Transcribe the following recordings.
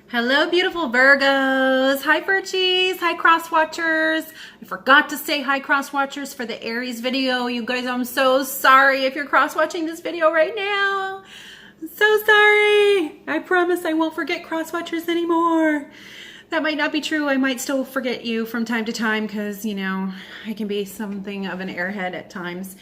Hello, beautiful Virgos. Hi, Virgies. Hi, cross watchers. I forgot to say hi, cross watchers, for the Aries video. You guys, I'm so sorry if you're cross watching this video right now. I'm so sorry. I promise I won't forget cross watchers anymore. That might not be true. I might still forget you from time to time because, you know, I can be something of an airhead at times.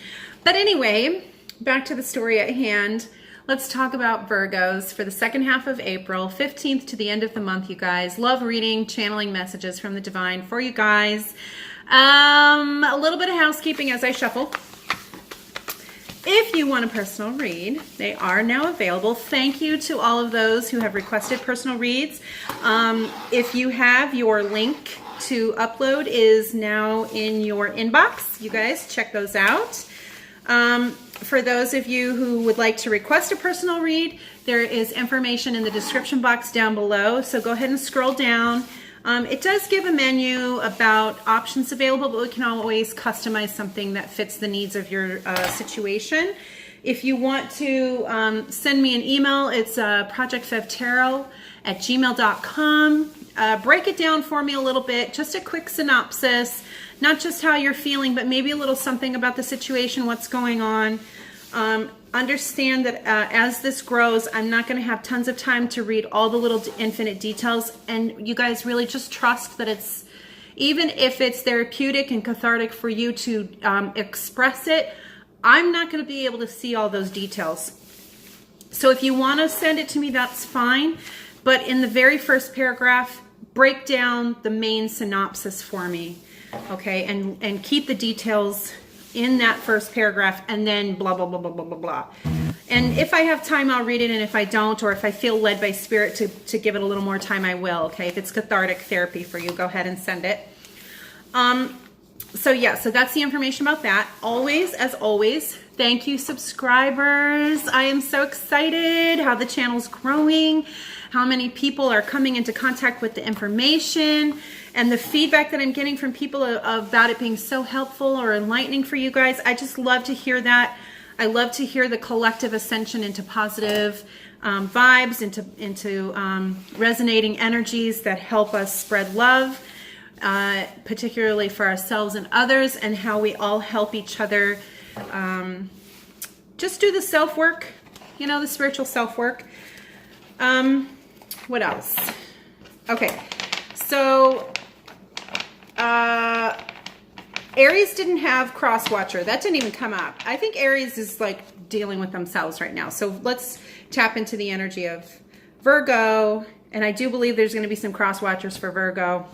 But anyway, back to the story at hand. Let's talk about Virgos for the second half of April, 15th to the end of the month, you guys. Love reading, channeling messages from the divine for you guys. A little bit of housekeeping as I shuffle. If you want a personal read, they are now available. Thank you to all of those who have requested personal reads. If you have, your link to upload is now in your inbox. You guys check those out. For those of you who would like to request a personal read, there is information in the description box down below. So go ahead and scroll down. It does give a menu about options available, but we can always customize something that fits the needs of your situation. If you want to send me an email, it's ProjectFEVtarot@gmail.com. Break it down for me a little bit, just a quick synopsis, not just how you're feeling, but maybe a little something about the situation, what's going on. Understand that as this grows, I'm not going to have tons of time to read all the little infinite details, and you guys really just trust that it's, even if it's therapeutic and cathartic for you to express it, I'm not going to be able to see all those details. So if you want to send it to me, that's fine. But in the very first paragraph, break down the main synopsis for me, okay? And keep the details in that first paragraph, and then blah, blah, blah, blah, blah, blah, blah. And if I have time, I'll read it, and if I don't, or if I feel led by spirit to give it a little more time, I will, okay? If it's cathartic therapy for you, go ahead and send it. So yeah, so that's the information about that. Always, as always, thank you, subscribers. I am so excited how the channel's growing, how many people are coming into contact with the information, and the feedback that I'm getting from people about it being so helpful or enlightening for you guys. I just love to hear that. I love to hear the collective ascension into positive vibes, into resonating energies that help us spread love, particularly for ourselves and others, and how we all help each other just do the self-work, you know, the spiritual self-work. What else? Okay, so Aries didn't have cross watcher. That didn't even come up. I think Aries is like dealing with themselves right now. So let's tap into the energy of Virgo. And I do believe there's going to be some cross watchers for Virgo.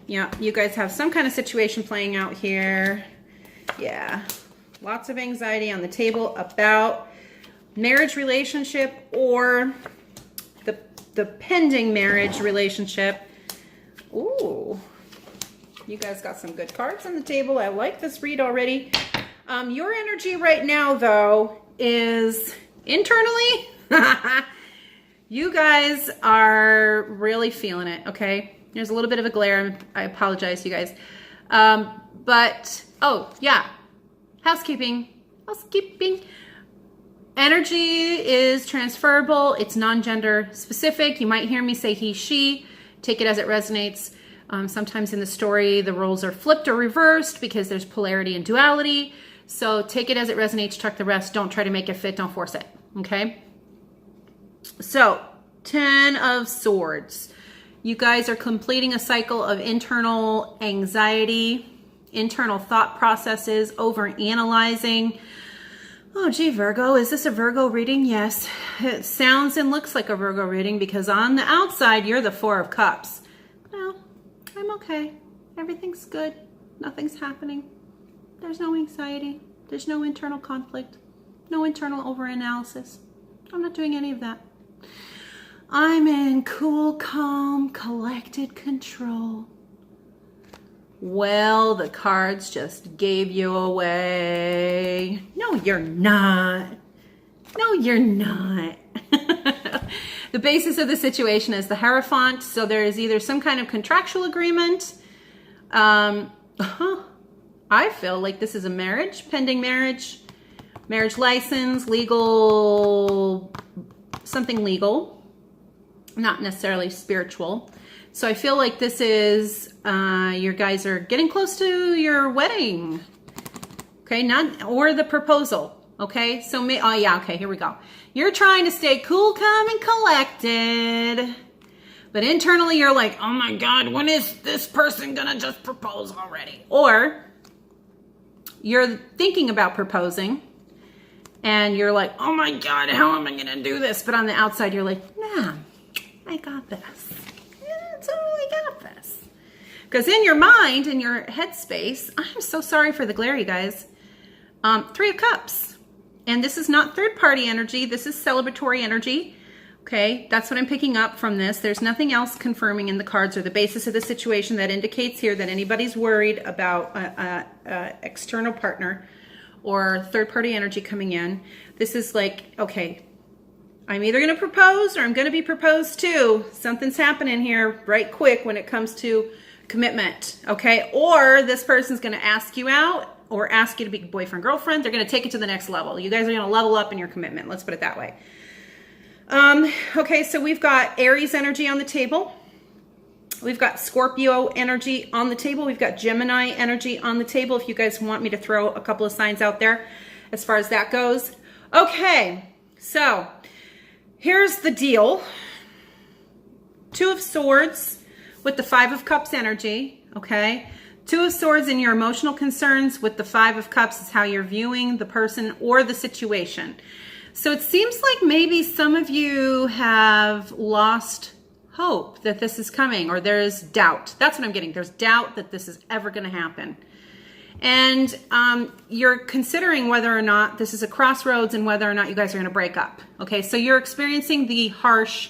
Yeah, you guys have some kind of situation playing out here. Yeah, lots of anxiety on the table about marriage relationship or the pending marriage relationship. Ooh, you guys got some good cards on the table. I like this read already. Your energy right now, though, is internally. You guys are really feeling it, okay? There's a little bit of a glare. I apologize, you guys. But, oh, yeah. Housekeeping. Energy is transferable. It's non-gender specific. You might hear me say he, she. Take it as it resonates. Sometimes in the story, the roles are flipped or reversed because there's polarity and duality. So take it as it resonates, chuck the rest. Don't try to make it fit. Don't force it. Okay? So, 10 of Swords. You guys are completing a cycle of internal anxiety, internal thought processes, over-analyzing. Oh, gee, Virgo, is this a Virgo reading? Yes. It sounds and looks like a Virgo reading because on the outside, you're the Four of Cups. No, I'm okay. Everything's good. Nothing's happening. There's no anxiety. There's no internal conflict. No internal over-analysis. I'm not doing any of that. I'm in cool, calm, collected control. Well, the cards just gave you away. No, you're not. No, you're not. The basis of the situation is the Hierophant. So there is either some kind of contractual agreement. I feel like this is a marriage, pending marriage, marriage license, legal, something legal. not necessarily spiritual. So I feel like this is, you guys are getting close to your wedding. Okay, or the proposal. Okay, so oh yeah, okay, here we go. You're trying to stay cool, calm, and collected. But internally you're like, oh my God, when is this person gonna just propose already? Or you're thinking about proposing and you're like, oh my God, how am I gonna do this? But on the outside you're like, nah, I got this. I totally got this. Because in your mind, in your headspace, I'm so sorry for the glare, you guys. 3 of Cups. And this is not third party energy. This is celebratory energy. Okay, that's what I'm picking up from this. There's nothing else confirming in the cards or the basis of the situation that indicates here that anybody's worried about an external partner or third-party energy coming in. This is like, okay, I'm either going to propose or I'm going to be proposed to. Something's happening here right quick when it comes to commitment, okay? Or this person's going to ask you out or ask you to be boyfriend, girlfriend. They're going to take it to the next level. You guys are going to level up in your commitment. Let's put it that way. Okay, so we've got Aries energy on the table. We've got Scorpio energy on the table. We've got Gemini energy on the table. If you guys want me to throw a couple of signs out there as far as that goes. Okay, so here's the deal. 2 of Swords with the 5 of Cups energy, okay? 2 of Swords in your emotional concerns with the 5 of Cups is how you're viewing the person or the situation. So it seems like maybe some of you have lost hope that this is coming, or there's doubt. That's what I'm getting. There's doubt that this is ever going to happen. And you're considering whether or not this is a crossroads and whether or not you guys are going to break up. Okay, so you're experiencing the harsh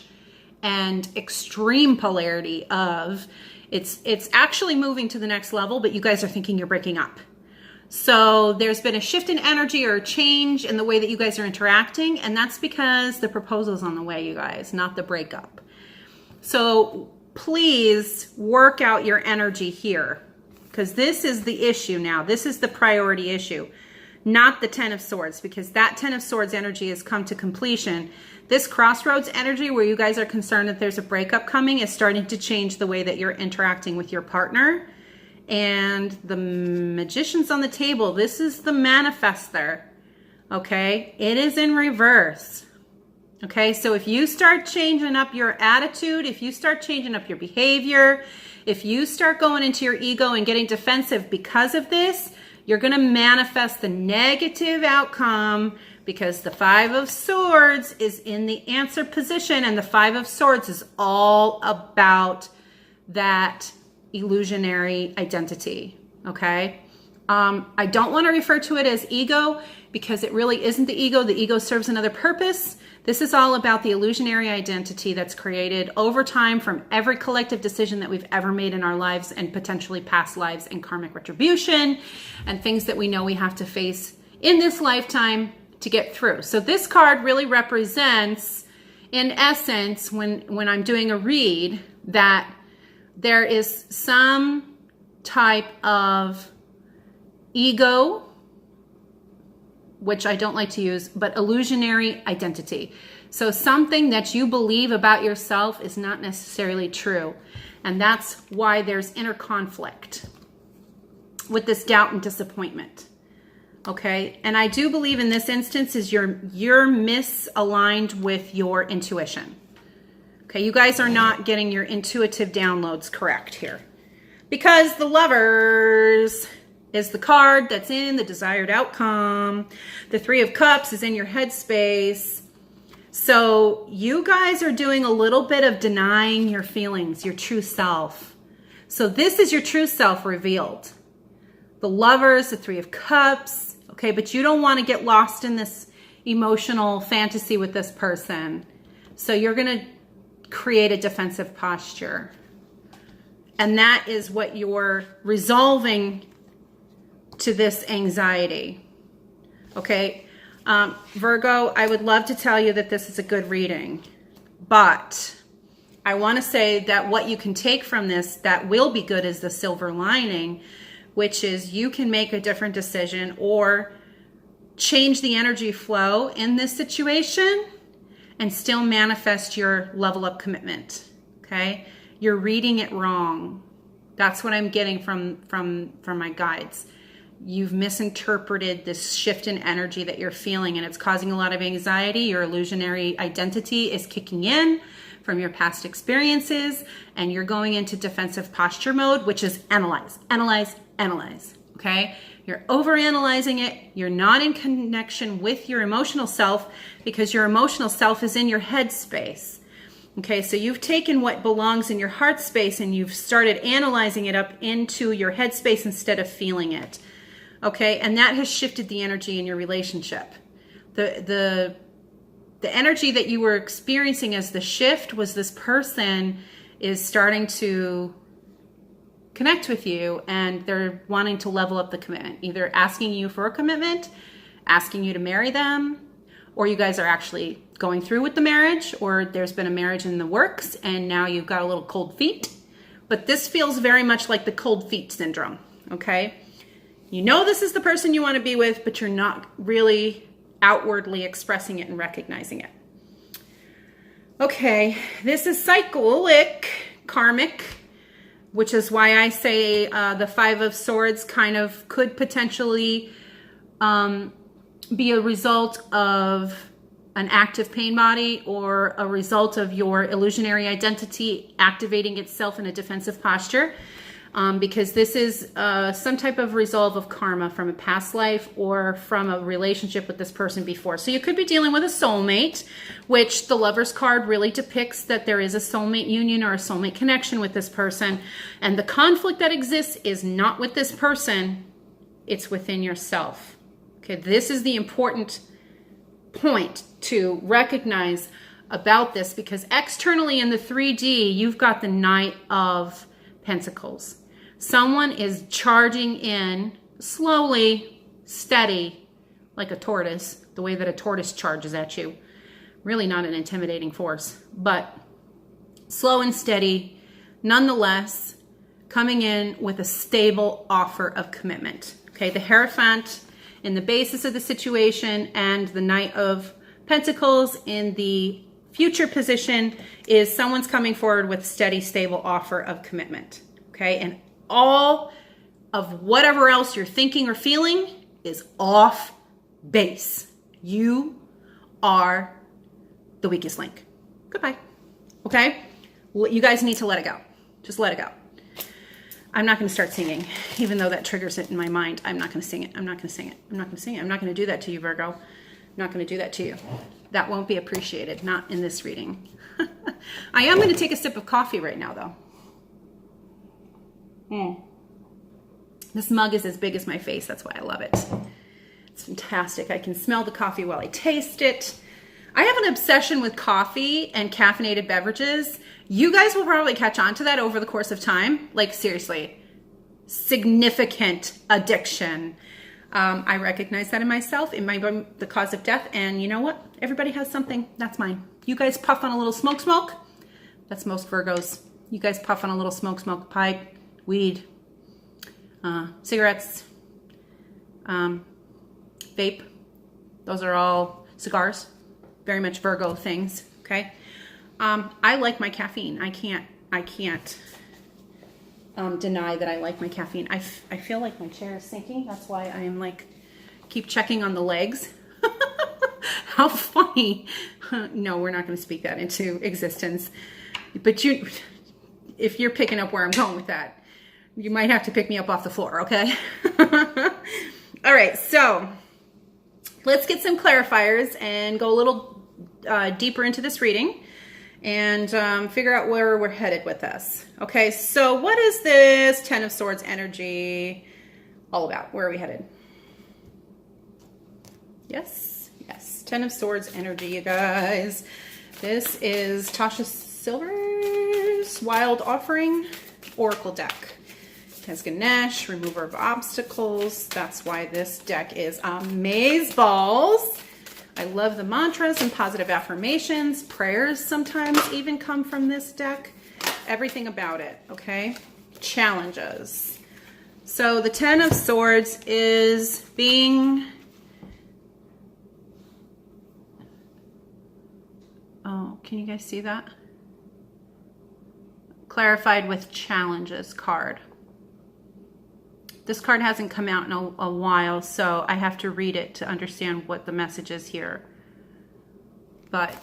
and extreme polarity of it's actually moving to the next level, but you guys are thinking you're breaking up. So there's been a shift in energy or a change in the way that you guys are interacting, and that's because the proposal's on the way, you guys, not the breakup. So please work out your energy here, because this is the issue now. This is the priority issue, not the 10 of Swords, because that 10 of Swords energy has come to completion. This crossroads energy where you guys are concerned that there's a breakup coming is starting to change the way that you're interacting with your partner. And the Magician's on the table. This is the manifester, okay? It is in reverse, okay? So if you start changing up your attitude, if you start changing up your behavior, if you start going into your ego and getting defensive because of this, you're going to manifest the negative outcome, because the 5 of Swords is in the answer position, and the 5 of Swords is all about that illusionary identity, okay? I don't want to refer to it as ego, because it really isn't the ego. The ego serves another purpose. This is all about the illusionary identity that's created over time from every collective decision that we've ever made in our lives, and potentially past lives and karmic retribution and things that we know we have to face in this lifetime to get through. So this card really represents, in essence, when I'm doing a read, that there is some type of ego, which I don't like to use, but illusionary identity. So something that you believe about yourself is not necessarily true. And that's why there's inner conflict with this doubt and disappointment. Okay? And I do believe in this instance is you're misaligned with your intuition. Okay, you guys are not getting your intuitive downloads correct here. Because the Lovers is the card that's in the desired outcome. The 3 of Cups is in your headspace. So you guys are doing a little bit of denying your feelings, your true self. So this is your true self revealed. The Lovers, the 3 of Cups. Okay, but you don't want to get lost in this emotional fantasy with this person. So you're going to create a defensive posture. And that is what you're resolving to this anxiety. Okay, Virgo, I would love to tell you that this is a good reading, but I want to say that what you can take from this that will be good is the silver lining, which is you can make a different decision or change the energy flow in this situation and still manifest your level up commitment. Okay? You're reading it wrong. That's what I'm getting from my guides. You've misinterpreted this shift in energy that you're feeling, and it's causing a lot of anxiety. Your illusionary identity is kicking in from your past experiences, and you're going into defensive posture mode, which is analyze, analyze, analyze. Okay? You're overanalyzing it. You're not in connection with your emotional self because your emotional self is in your head space. Okay, so you've taken what belongs in your heart space and you've started analyzing it up into your head space instead of feeling it. Okay, and that has shifted the energy in your relationship. The energy that you were experiencing as the shift was this person is starting to connect with you and they're wanting to level up the commitment, either asking you for a commitment, asking you to marry them, or you guys are actually going through with the marriage, or there's been a marriage in the works and now you've got a little cold feet. But this feels very much like the cold feet syndrome, okay? You know this is the person you want to be with, but you're not really outwardly expressing it and recognizing it. Okay, this is cyclic, karmic, which is why I say the Five of Swords kind of could potentially be a result of an active pain body or a result of your illusionary identity activating itself in a defensive posture. Because this is some type of resolve of karma from a past life or from a relationship with this person before. So you could be dealing with a soulmate, which the Lover's card really depicts that there is a soulmate union or a soulmate connection with this person. And the conflict that exists is not with this person, it's within yourself. Okay, this is the important point to recognize about this, because externally in the 3D, you've got the Knight of Pentacles. Someone is charging in slowly, steady, like a tortoise, the way that a tortoise charges at you. Really not an intimidating force, but slow and steady, nonetheless, coming in with a stable offer of commitment. Okay, the Hierophant in the basis of the situation and the Knight of Pentacles in the future position is someone's coming forward with steady, stable offer of commitment. Okay, and all of whatever else you're thinking or feeling is off base. You are the weakest link. Goodbye. Okay, you guys need to let it go. Just let it go. I'm not going to start singing, even though that triggers it in my mind. I'm not going to sing it. I'm not going to sing it. I'm not going to sing it. I'm not going to do that to you, Virgo. I'm not going to do that to you. That won't be appreciated. Not in this reading. I am going to take a sip of coffee right now, though. This mug is as big as my face. That's why I love it. It's fantastic. I can smell the coffee while I taste it. I have an obsession with coffee and caffeinated beverages. You guys will probably catch on to that over the course of time. Like, seriously, significant addiction. I recognize that in myself. It might be the cause of death. And you know what? Everybody has something. That's mine. You guys puff on a little smoke. That's most Virgos. You guys puff on a little smoke, pipe, weed, cigarettes, vape. Those are all cigars. Very much Virgo things. Okay. I like my caffeine. I can't deny that I like my caffeine. I feel like my chair is sinking. That's why I am like, keep checking on the legs. How funny. No, we're not going to speak that into existence. But if you're picking up where I'm going with that, you might have to pick me up off the floor, okay? All right, so let's get some clarifiers and go a little deeper into this reading and figure out where we're headed with this. Okay, so what is this Ten of Swords energy all about? Where are we headed? Yes, Ten of Swords energy, you guys. This is Tasha Silver's Wild Offering Oracle deck. It has Ganesh, remover of obstacles. That's why this deck is amazeballs. I love the mantras and positive affirmations. Prayers sometimes even come from this deck. Everything about it, okay? Challenges. So the Ten of Swords is being Oh, can you guys see that? Clarified with challenges card. This card hasn't come out in a while, so I have to read it to understand what the message is here. But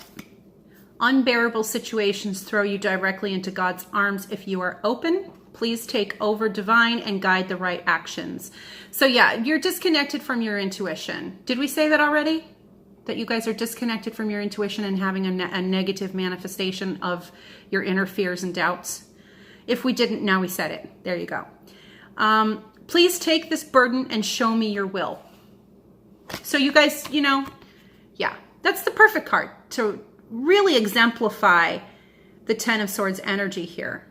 unbearable situations throw you directly into God's arms if you are open. Please take over divine and guide the right actions. So yeah, you're disconnected from your intuition. Did we say that already? That you guys are disconnected from your intuition and having a negative manifestation of your inner fears and doubts? If we didn't, now we said it. There you go. Please take this burden and show me your will. So you guys, you know, yeah, that's the perfect card to really exemplify the Ten of Swords energy here.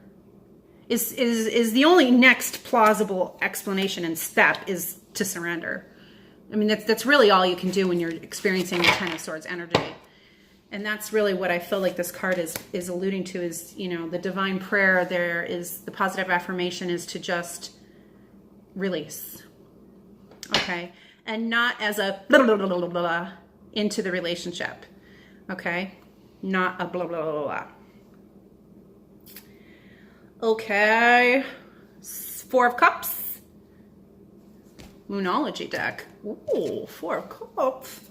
Is the only next plausible explanation and step is to surrender. I mean, that's really all you can do when you're experiencing the Ten of Swords energy. And that's really what I feel like this card is alluding to is, you know, the divine prayer. There is the positive affirmation is to just release. Okay. And not as a blah, blah, blah, blah, blah, into the relationship. Okay. Not a blah, blah, blah, blah. Okay. Four of Cups. Moonology deck. Ooh, Four of Cups.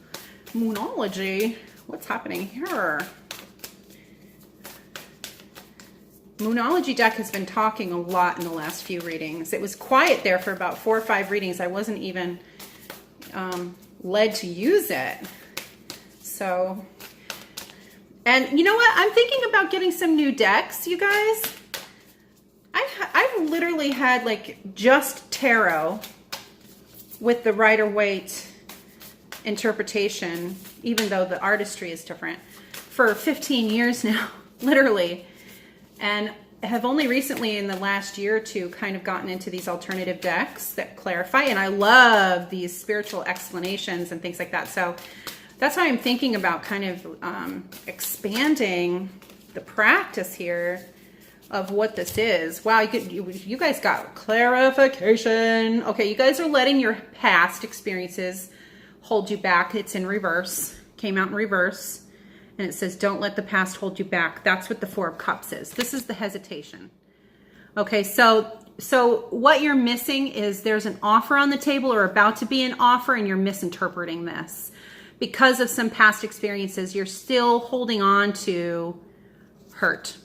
Moonology. What's happening here? Moonology deck has been talking a lot in the last few readings. It was quiet there for about 4 or 5 readings. I wasn't even led to use it. So, and you know what? I'm thinking about getting some new decks, you guys. I've literally had like just tarot with the Rider-Waite interpretation, even though the artistry is different, for 15 years now, literally. And have only recently in the last year or two kind of gotten into these alternative decks that clarify. And I love these spiritual explanations and things like that. So that's why I'm thinking about kind of expanding the practice here of what this is. Wow, you guys got clarification. Okay, you guys are letting your past experiences hold you back. It's in reverse. Came out in reverse. And it says, don't let the past hold you back. That's what the Four of Cups is. This is the hesitation. Okay, so what you're missing is there's an offer on the table or about to be an offer, and you're misinterpreting this. Because of some past experiences, you're still holding on to hurt.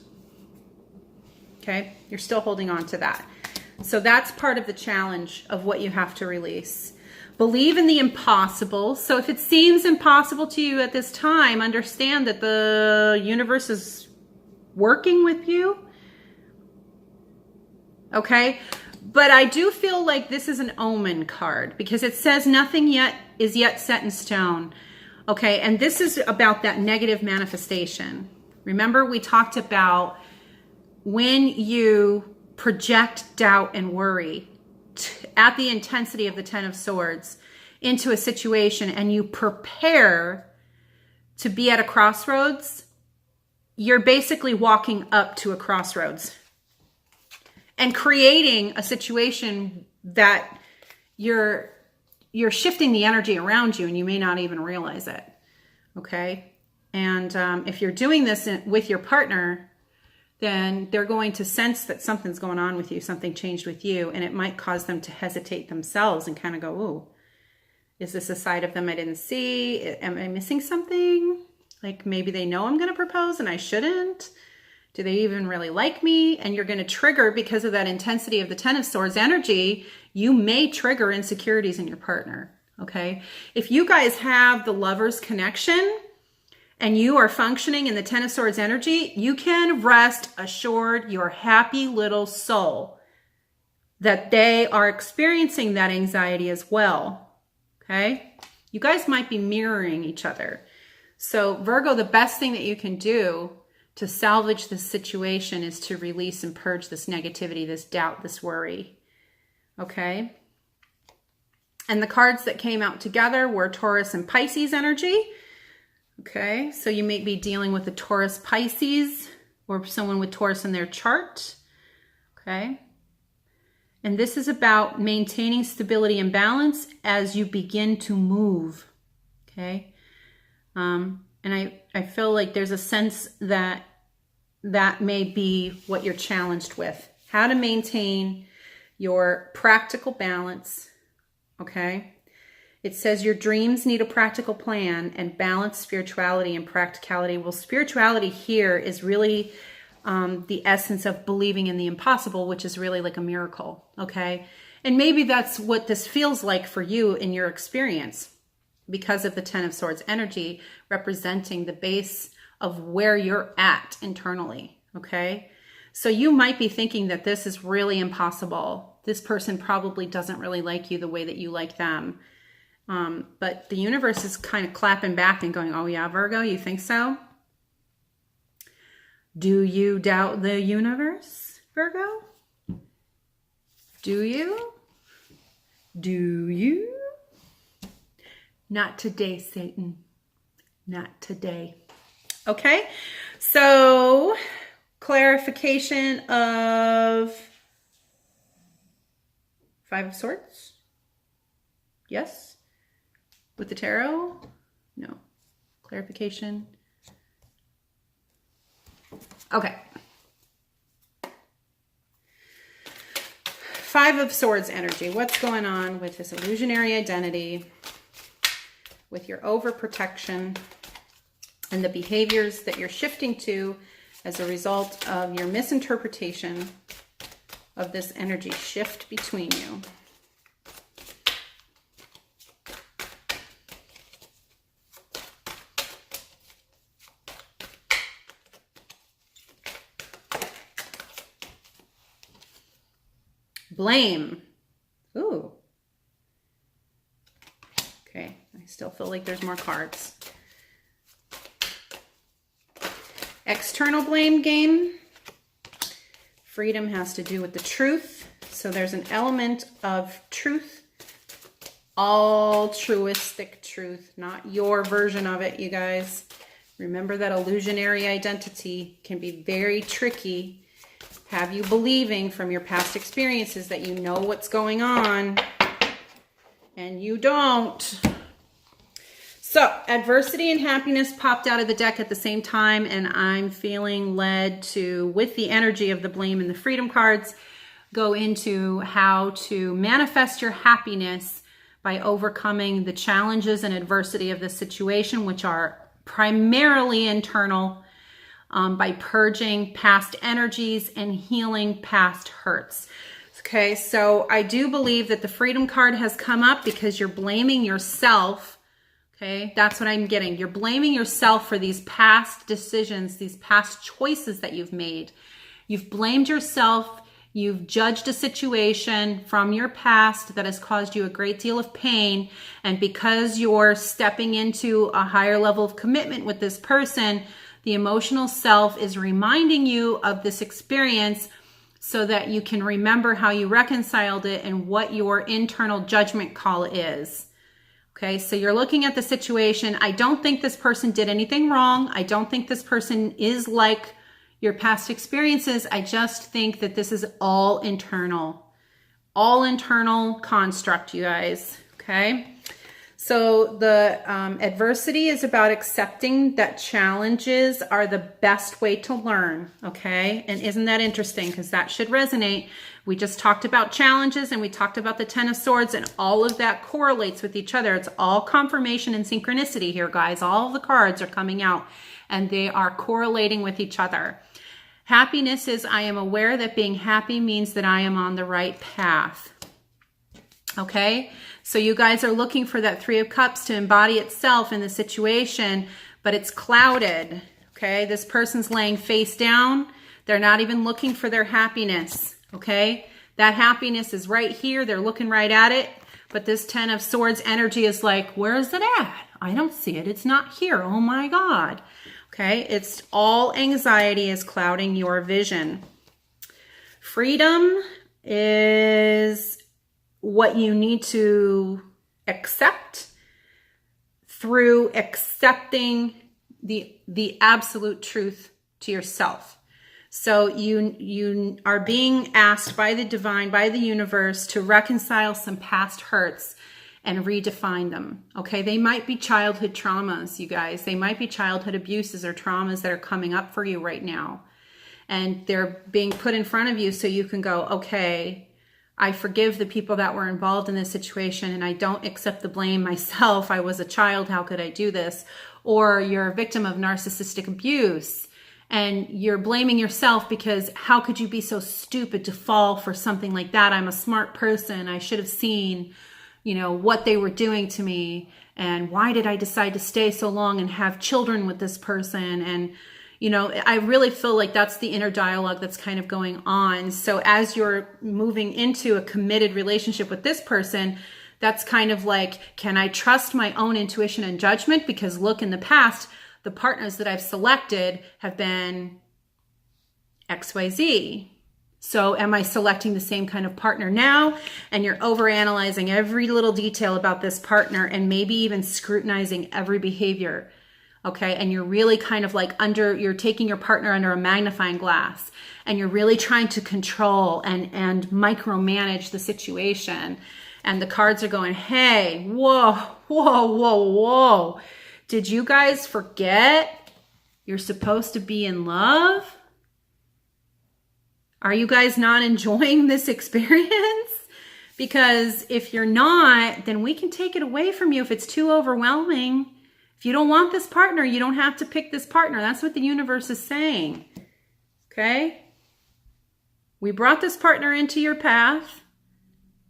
Okay, you're still holding on to that. So that's part of the challenge of what you have to release. Believe in the impossible. So if it seems impossible to you at this time, understand that the universe is working with you. Okay, but I do feel like this is an omen card because it says nothing yet is yet set in stone. Okay, and this is about that negative manifestation. Remember, we talked about when you project doubt and worry at the intensity of the Ten of Swords into a situation and you prepare to be at a crossroads, you're basically walking up to a crossroads and creating a situation that you're shifting the energy around you and you may not even realize it. Okay. And if you're doing this with your partner, then they're going to sense that something's going on with you, something changed with you, and it might cause them to hesitate themselves and kind of go, ooh, is this a side of them I didn't see? Am I missing something? Like maybe they know I'm going to propose and I shouldn't. Do they even really like me? And you're going to trigger, because of that intensity of the Ten of Swords energy, you may trigger insecurities in your partner, okay? If you guys have the Lovers connection, and you are functioning in the Ten of Swords energy, you can rest assured your happy little soul that they are experiencing that anxiety as well, okay? You guys might be mirroring each other. So Virgo, the best thing that you can do to salvage this situation is to release and purge this negativity, this doubt, this worry, okay? And the cards that came out together were Taurus and Pisces energy. Okay, so you may be dealing with a Taurus Pisces or someone with Taurus in their chart. Okay, and this is about maintaining stability and balance as you begin to move. Okay, and I I feel like there's a sense that that may be what you're challenged with. How to maintain your practical balance, okay? It says your dreams need a practical plan and balance spirituality and practicality. Well, spirituality here is really the essence of believing in the impossible, which is really like a miracle, okay? And maybe that's what this feels like for you in your experience because of the Ten of Swords energy representing the base of where you're at internally, okay? So you might be thinking that this is really impossible. This person probably doesn't really like you the way that you like them. But the universe is kind of clapping back and going, oh yeah, Virgo, you think so? Do you doubt the universe, Virgo? Do you? Do you? Not today, Satan. Not today. Okay, so clarification of Five of Swords. Yes. With the tarot? No. Clarification. Okay. Five of Swords energy. What's going on with this illusionary identity, with your overprotection, and the behaviors that you're shifting to as a result of your misinterpretation of this energy shift between you? Blame. Ooh. Okay, I still feel like there's more cards. External blame game. Freedom has to do with the truth. So there's an element of truth. Altruistic truth, not your version of it, you guys. Remember that illusionary identity can be very tricky. Have you believing from your past experiences that you know what's going on and you don't. So adversity and happiness popped out of the deck at the same time, and I'm feeling led to, with the energy of the blame and the freedom cards, go into how to manifest your happiness by overcoming the challenges and adversity of the situation, which are primarily internal, by purging past energies and healing past hurts. Okay, so I do believe that the freedom card has come up because you're blaming yourself. Okay, that's what I'm getting. You're blaming yourself for these past decisions, these past choices that you've made. You've blamed yourself. You've judged a situation from your past that has caused you a great deal of pain. And because you're stepping into a higher level of commitment with this person, the emotional self is reminding you of this experience so that you can remember how you reconciled it and what your internal judgment call is. Okay, so you're looking at the situation. I don't think this person did anything wrong. I don't think this person is like your past experiences. I just think that this is all internal construct, you guys. Okay, so the adversity is about accepting that challenges are the best way to learn. Okay, and isn't that interesting? Because that should resonate. We just talked about challenges and we talked about the Ten of Swords, and all of that correlates with each other. It's all confirmation and synchronicity here, guys. All of the cards are coming out and they are correlating with each other. Happiness is, I am aware that being happy means that I am on the right path. Okay, so you guys are looking for that Three of Cups to embody itself in the situation, but it's clouded. Okay, this person's laying face down. They're not even looking for their happiness. Okay, that happiness is right here. They're looking right at it. But this Ten of Swords energy is like, where is it at? I don't see it. It's not here. Oh my God. Okay, it's all anxiety is clouding your vision. Freedom is what you need to accept through accepting the absolute truth to yourself. So you are being asked by the divine, by the universe, to reconcile some past hurts and redefine them. Okay, they might be childhood traumas, you guys. They might be childhood abuses or traumas that are coming up for you right now. And they're being put in front of you so you can go, okay, I forgive the people that were involved in this situation and I don't accept the blame myself. I was a child, how could I do this? Or you're a victim of narcissistic abuse and you're blaming yourself because how could you be so stupid to fall for something like that? I'm a smart person. I should have seen, you know, what they were doing to me. And why did I decide to stay so long and have children with this person? And you know, I really feel like that's the inner dialogue that's kind of going on. So as you're moving into a committed relationship with this person, that's kind of like, can I trust my own intuition and judgment? Because look, in the past, the partners that I've selected have been XYZ. So am I selecting the same kind of partner now? And you're overanalyzing every little detail about this partner and maybe even scrutinizing every behavior. Okay, and you're really kind of like you're taking your partner under a magnifying glass and you're really trying to control and micromanage the situation. And the cards are going, hey, whoa, whoa, whoa, whoa. Did you guys forget you're supposed to be in love? Are you guys not enjoying this experience? Because if you're not, then we can take it away from you if it's too overwhelming. If you don't want this partner, you don't have to pick this partner. That's what the universe is saying. Okay? We brought this partner into your path.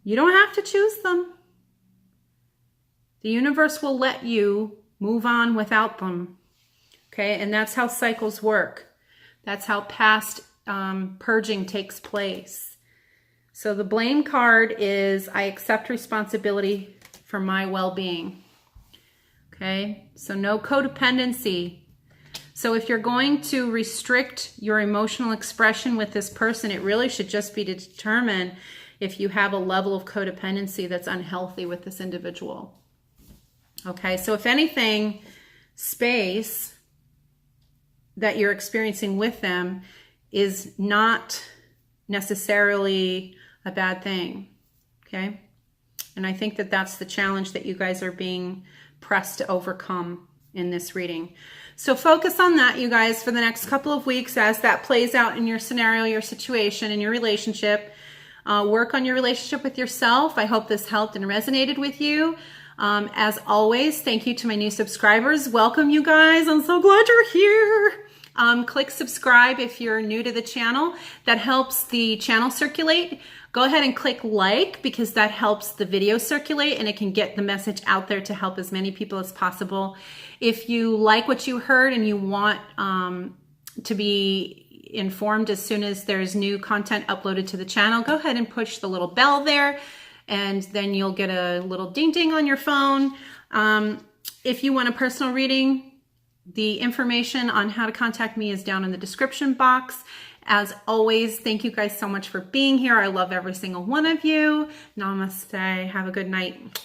You don't have to choose them. The universe will let you move on without them. Okay? And that's how cycles work. That's how past purging takes place. So the blame card is, I accept responsibility for my well-being. Okay, so no codependency. So if you're going to restrict your emotional expression with this person, it really should just be to determine if you have a level of codependency that's unhealthy with this individual. Okay, so if anything, space that you're experiencing with them is not necessarily a bad thing. Okay, and I think that that's the challenge that you guys are being pressed to overcome in this reading. So focus on that, you guys, for the next couple of weeks as that plays out in your scenario, your situation, and your relationship. Work on your relationship with yourself. I hope this helped and resonated with you. As always, thank you to my new subscribers. Welcome, you guys. I'm so glad you're here. Click subscribe if you're new to the channel. That helps the channel circulate. Go ahead and click like because that helps the video circulate and it can get the message out there to help as many people as possible. If you like what you heard and you want to be informed as soon as there's new content uploaded to the channel, go ahead and push the little bell there and then you'll get a little ding ding on your phone. If you want a personal reading, the information on how to contact me is down in the description box. As always, thank you guys so much for being here. I love every single one of you. Namaste. Have a good night.